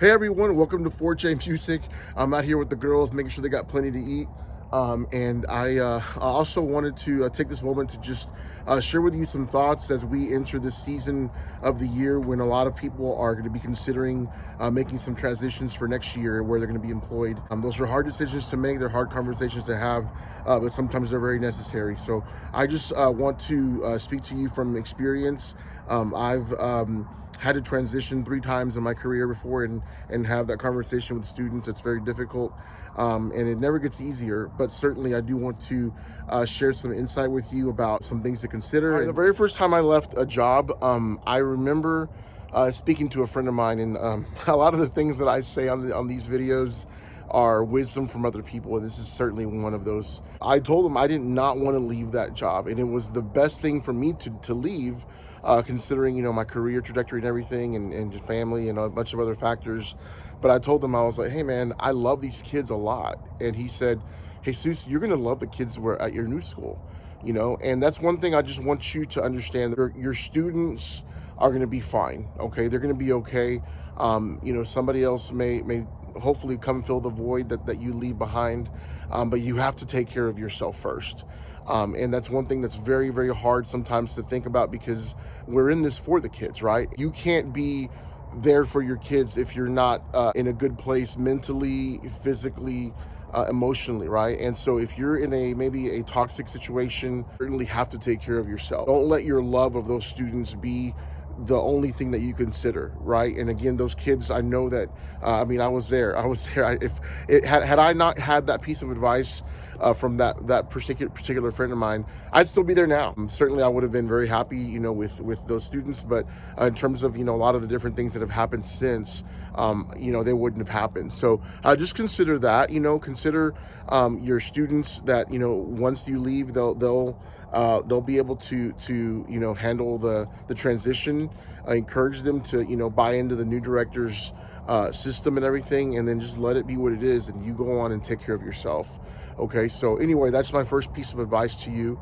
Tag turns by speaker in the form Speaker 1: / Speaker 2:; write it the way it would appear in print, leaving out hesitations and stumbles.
Speaker 1: Hey everyone, welcome to 4J Music. I'm out here with the girls, making sure they got plenty to eat. And I also wanted to take this moment to just share with you some thoughts as we enter this season of the year when a lot of people are going to be considering making some transitions for next year where they're going to be employed. Those are hard decisions to make, they're hard conversations to have, but sometimes they're very necessary. So I just want to speak to you from experience. I've had to transition 3 times in my career before and have that conversation with students. It's very difficult, and it never gets easier, but certainly I do want to share some insight with you about some things to consider. The very first time I left a job, I remember speaking to a friend of mine, and a lot of the things that I say on these videos are wisdom from other people, and this is certainly one of those. I told him I did not want to leave that job, and it was the best thing for me to leave, considering my career trajectory and everything, and just family and a bunch of other factors. But I told him, I was like, hey man, I love these kids a lot. And he said, Jesus, you're gonna love the kids who are at your new school, and that's one thing I just want you to understand. Your students are going to be fine. Okay, they're going to be okay. Somebody else may hopefully come fill the void that you leave behind, but you have to take care of yourself first. And that's one thing that's very, very hard sometimes to think about, because we're in this for the kids, right? You can't be there for your kids if you're not in a good place mentally, physically, emotionally, right? And so if you're in maybe a toxic situation, you certainly have to take care of yourself. Don't let your love of those students be the only thing that you consider, right? And again, those kids, I know that I was there. Had I not had that piece of advice from that particular friend of mine, I'd still be there now. Certainly I would have been very happy, with those students, but in terms of a lot of the different things that have happened since, they wouldn't have happened. So just consider that. Consider your students that once you leave, they'll be able to handle the transition. I encourage them to buy into the new director's system and everything, and then just let it be what it is, and you go on and take care of yourself. Okay, so anyway, that's my first piece of advice to you.